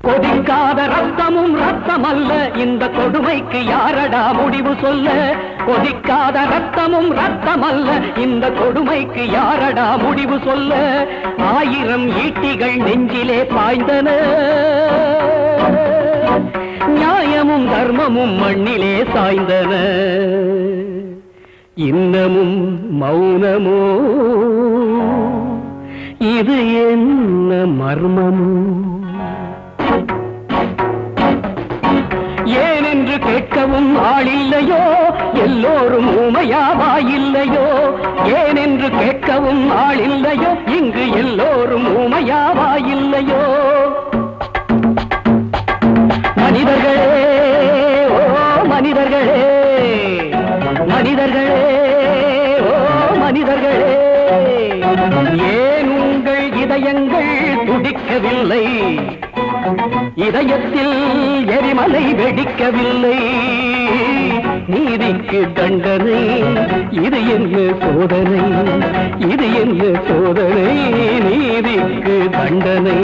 கொதிக்காத ரத்தமும் ரத்தமல்ல, இந்த கொடுமைக்கு யாரடா முடிவு சொல்ல? கொதிக்காத ரத்தமும் ரத்தமல்ல, இந்த கொடுமைக்கு யாரடா முடிவு சொல்ல? 1000 ஈட்டிகள் நெஞ்சிலே பாய்ந்தன, நியாயமும் தர்மமும் மண்ணிலே சாய்ந்தன. இன்னமும் மௌனமோ, இது என்ன மர்மமோ? ஏனென்று கேட்கவும் ஆளில்லையோ, எல்லோரும் ஊமையாவாயில்லையோ? ஏனென்று கேட்கவும் ஆளில்லையோ, இங்கு எல்லோரும் ஊமையாவாயில்லையோ? மனிதர்களே, ஓ மனிதர்களே, மனிதர்களே, ஓ மனிதர்களே, ஏன் உங்கள் இதயங்கள் துடிக்கவில்லை? இதயத்தில் எரிமலை வெடிக்கவில்லை. நீதிக்கு தண்டனை, இது என்ன சோதனை? இது என்ன சோதனை?